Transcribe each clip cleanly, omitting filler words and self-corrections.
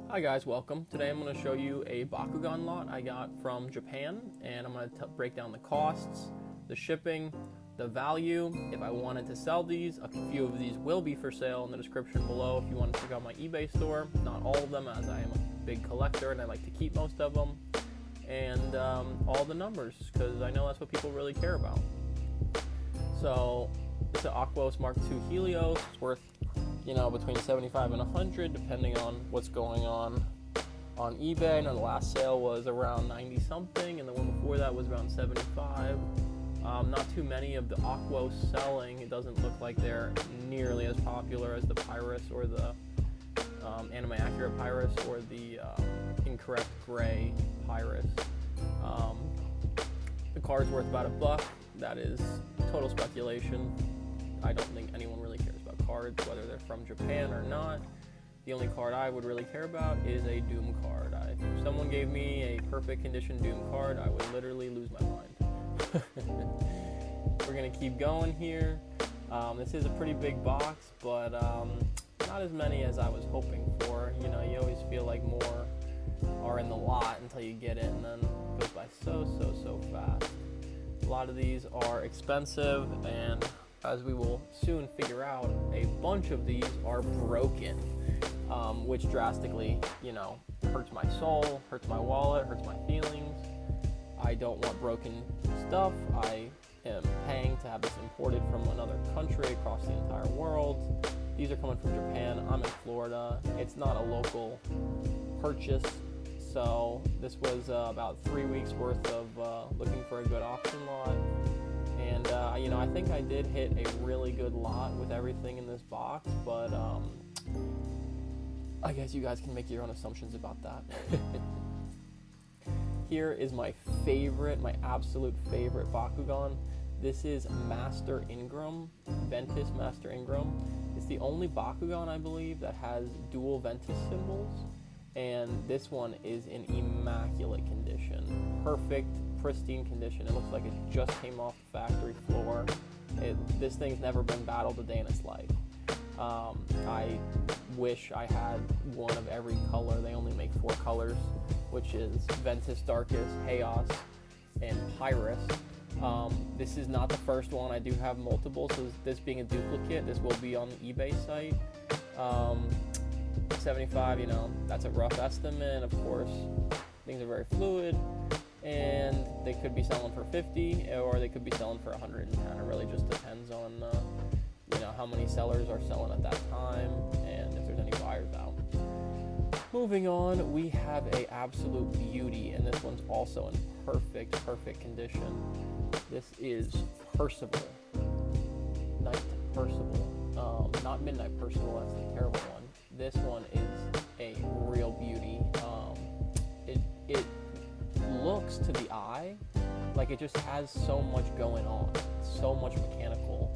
Hi guys, welcome. Today I'm going to show you a Bakugan lot I got from Japan, and I'm going to break down the costs, the shipping, the value. If I wanted to sell these, a few of these will be for sale in the description below if you want to check out my eBay store. Not all of them, as I am a big collector and I like to keep most of them. And all the numbers, because I know that's what people really care about. So it's an Aquos Mark II Helios. It's worth between 75 and 100 depending on what's going on eBay. I know the last sale was around 90 something and the one before that was around 75. Not too many of the Aquos selling. It doesn't look like they're nearly as popular as the Pyrus or the Anime Accurate Pyrus or the Incorrect Gray Pyrus. The card's worth about $1. That is total speculation. I don't think anyone really cares about cards, whether they're from Japan or not. The only card I would really care about is a Doom card. If someone gave me a perfect condition Doom card, I would literally lose my mind. We're going to keep going here. This is a pretty big box, but not as many as I was hoping for. You always feel like more are in the lot until you get it, and then it goes by so fast. A lot of these are expensive, and as we will soon figure out, a bunch of these are broken, which drastically, hurts my soul, hurts my wallet, hurts my feelings. I don't want broken stuff. I am paying to have this imported from another country across the entire world. These are coming from Japan. I'm in Florida. It's not a local purchase, so this was about 3 weeks worth of looking for a good auction lot. And, I think I did hit a really good lot with everything in this box, but I guess you guys can make your own assumptions about that. Here is my absolute favorite Bakugan. This is Master Ingram, Ventus Master Ingram. It's the only Bakugan, I believe, that has dual Ventus symbols, and this one is in immaculate condition. Perfect, pristine condition. It looks like it just came off the factory floor. This thing's never been battled a day in its life. I wish I had one of every color. They only make 4 colors, which is Ventus Darkus, Chaos, and Pyrus. This is not the first one. I do have multiple, so this being a duplicate, this will be on the eBay site. 75, that's a rough estimate. Of course, things are very fluid, and they could be selling for 50 or they could be selling for 110. It really just depends on how many sellers are selling at that time and if there's any buyers out. Moving on, we have a absolute beauty, and this one's also in perfect condition. This is Percival, Knight Percival, not Midnight Percival. That's the terrible one. This one is a real beauty. It looks to the eye like it just has so much going on, so much mechanical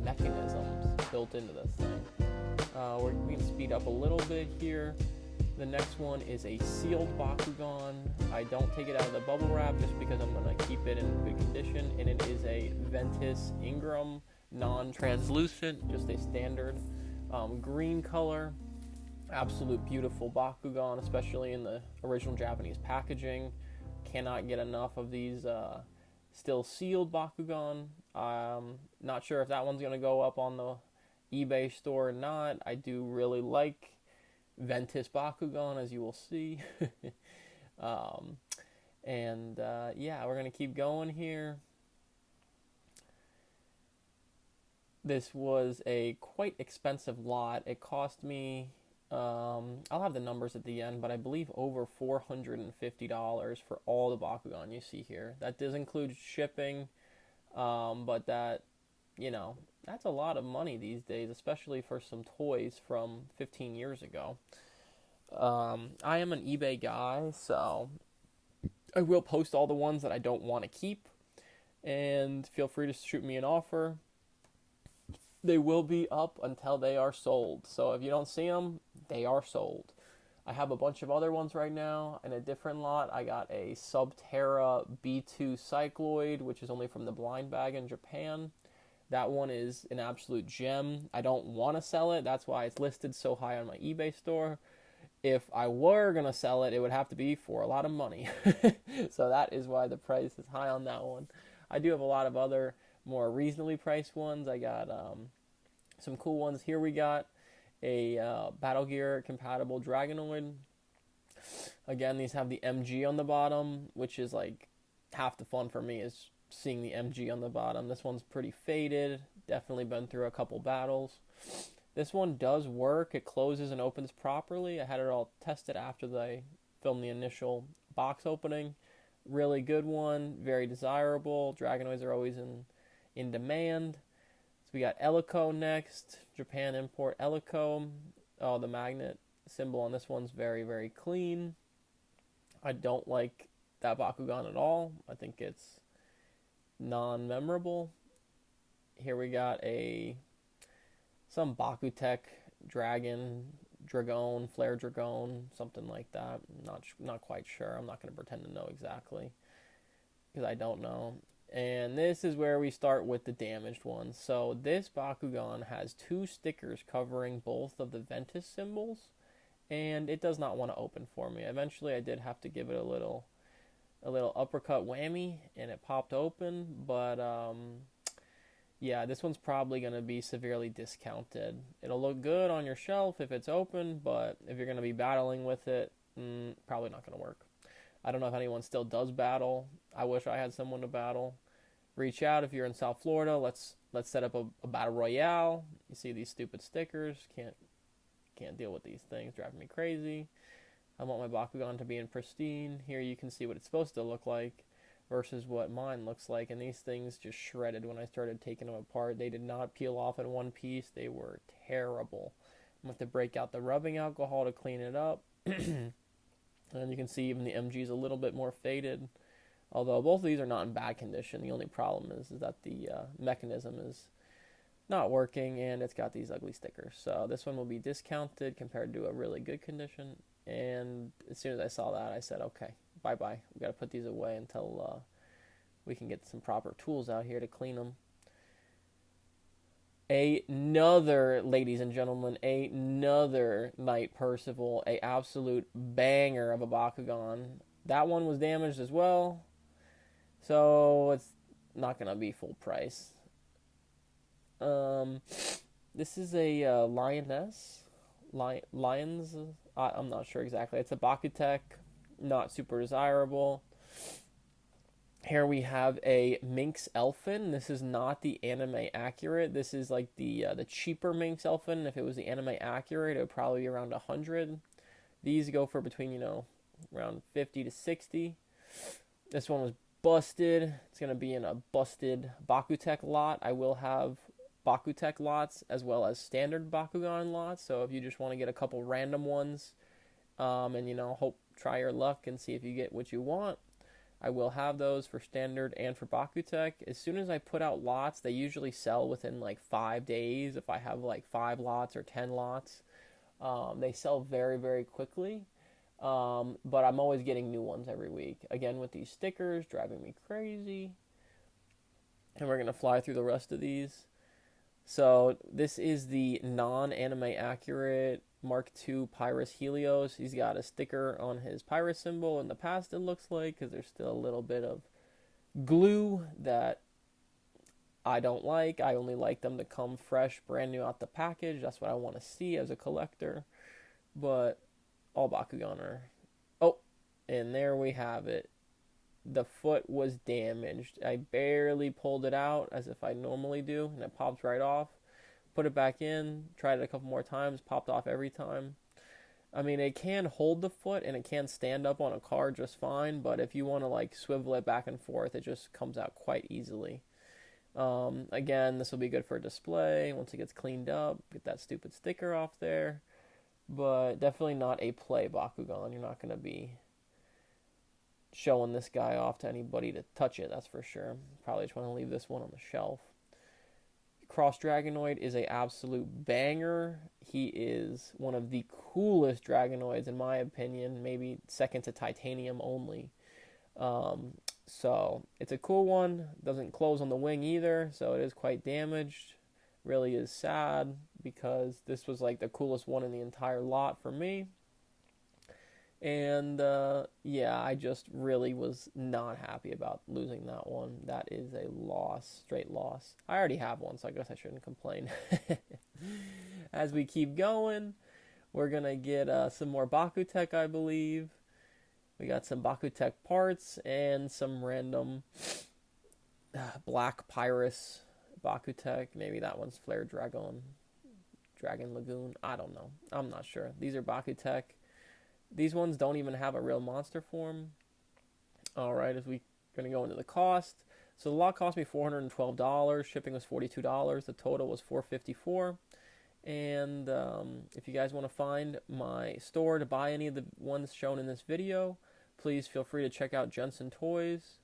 mechanisms built into this thing. We can speed up a little bit here. The next one is a sealed Bakugan. I don't take it out of the bubble wrap just because I'm going to keep it in good condition, and it is a Ventus Ingram, non-translucent, just a standard green color. Absolute beautiful Bakugan, especially in the original Japanese packaging. Cannot get enough of these still sealed Bakugan. Not sure if that one's going to go up on the eBay store or not. I do really like Ventus Bakugan, as you will see. We're going to keep going here. This was a quite expensive lot. It cost me, I'll have the numbers at the end, but I believe over $450 for all the Bakugan you see here. That does include shipping, but that's a lot of money these days, especially for some toys from 15 years ago. I am an eBay guy, so I will post all the ones that I don't want to keep, and feel free to shoot me an offer. They will be up until they are sold, so if you don't see them, they are sold. I have a bunch of other ones right now in a different lot. I got a Subterra B2 Cycloid, which is only from the blind bag in Japan. That one is an absolute gem. I don't want to sell it. That's why it's listed so high on my eBay store. If I were going to sell it, it would have to be for a lot of money. So that is why the price is high on that one. I do have a lot of other more reasonably priced ones. I got some cool ones. Here we got a Battle Gear compatible Dragonoid. Again, these have the MG on the bottom, which is like half the fun for me is seeing the MG on the bottom. This one's pretty faded. Definitely been through a couple battles. This one does work. It closes and opens properly. I had it all tested after I filmed the initial box opening. Really good one. Very desirable. Dragonoids are always in demand. So we got Elico next. Japan import Elico. Oh, the magnet symbol on this one's very, very clean. I don't like that Bakugan at all. I think it's non-memorable. Here we got some Bakutech Dragon, Flare Dragon, something like that. Not quite sure. I'm not going to pretend to know exactly because I don't know. And this is where we start with the damaged ones. So this Bakugan has 2 stickers covering both of the Ventus symbols, and it does not want to open for me. Eventually, I did have to give it a little uppercut whammy, and it popped open. But yeah, this one's probably going to be severely discounted. It'll look good on your shelf if it's open, but if you're going to be battling with it, probably not going to work. I don't know if anyone still does battle. I wish I had someone to battle. Reach out if you're in South Florida. Let's set up a battle royale. You see these stupid stickers. Can't deal with these things. Driving me crazy. I want my Bakugan to be in pristine. Here you can see what it's supposed to look like versus what mine looks like. And these things just shredded when I started taking them apart. They did not peel off in one piece. They were terrible. I'm going to have to break out the rubbing alcohol to clean it up. And you can see even the MG is a little bit more faded. Although both of these are not in bad condition. The only problem is that the mechanism is not working and it's got these ugly stickers. So this one will be discounted compared to a really good condition. And as soon as I saw that, I said, okay, bye-bye. We got to put these away until we can get some proper tools out here to clean them. Another, ladies and gentlemen, another Knight Percival, a absolute banger of a Bakugan. That one was damaged as well, so it's not going to be full price. This is a Lioness. Lions? I'm not sure exactly. It's a Bakutech, not super desirable. Here we have a Minx Elfin. This is not the anime accurate. This is like the cheaper Minx Elfin. If it was the anime accurate, it would probably be around 100. These go for between, around 50 to 60. This one was busted. It's going to be in a busted Bakutech lot. I will have Bakutech lots as well as standard Bakugan lots. So if you just want to get a couple random ones and, try your luck and see if you get what you want, I will have those for standard and for Bakutech. As soon as I put out lots, they usually sell within like 5 days. If I have like 5 lots or 10 lots, they sell very, very quickly. But I'm always getting new ones every week. Again, with these stickers, driving me crazy. And we're going to fly through the rest of these. So this is the non-anime accurate Mark II Pyrus Helios. He's got a sticker on his Pyrus symbol in the past, it looks like, because there's still a little bit of glue that I don't like. I only like them to come fresh, brand new out the package. That's what I want to see as a collector. But all Bakugan are... Oh, and there we have it. The foot was damaged. I barely pulled it out as if I normally do, and it pops right off. Put it back in, tried it a couple more times, popped off every time. I mean, it can hold the foot and it can stand up on a car just fine, but if you want to like swivel it back and forth, it just comes out quite easily. Again, this will be good for display once it gets cleaned up. Get that stupid sticker off there. But definitely not a play Bakugan. You're not going to be showing this guy off to anybody to touch it, that's for sure. Probably just want to leave this one on the shelf. Cross Dragonoid is a absolute banger. He is one of the coolest Dragonoids in my opinion, maybe second to Titanium only. So it's a cool one. Doesn't close on the wing either, so it is quite damaged. Really is sad because this was like the coolest one in the entire lot for me. And yeah, I just really was not happy about losing that one. That is a loss, straight loss. I already have one, so I guess I shouldn't complain. As we keep going, we're going to get some more Bakutech, I believe. We got some Bakutech parts and some random Black Pyrus Bakutech. Maybe that one's Flare Dragon Lagoon. I don't know. I'm not sure. These are Bakutech. These ones don't even have a real monster form. Alright, as we're going to go into the cost. So the lot cost me $412. Shipping was $42. The total was $454. And if you guys want to find my store to buy any of the ones shown in this video, please feel free to check out Jensen Toys.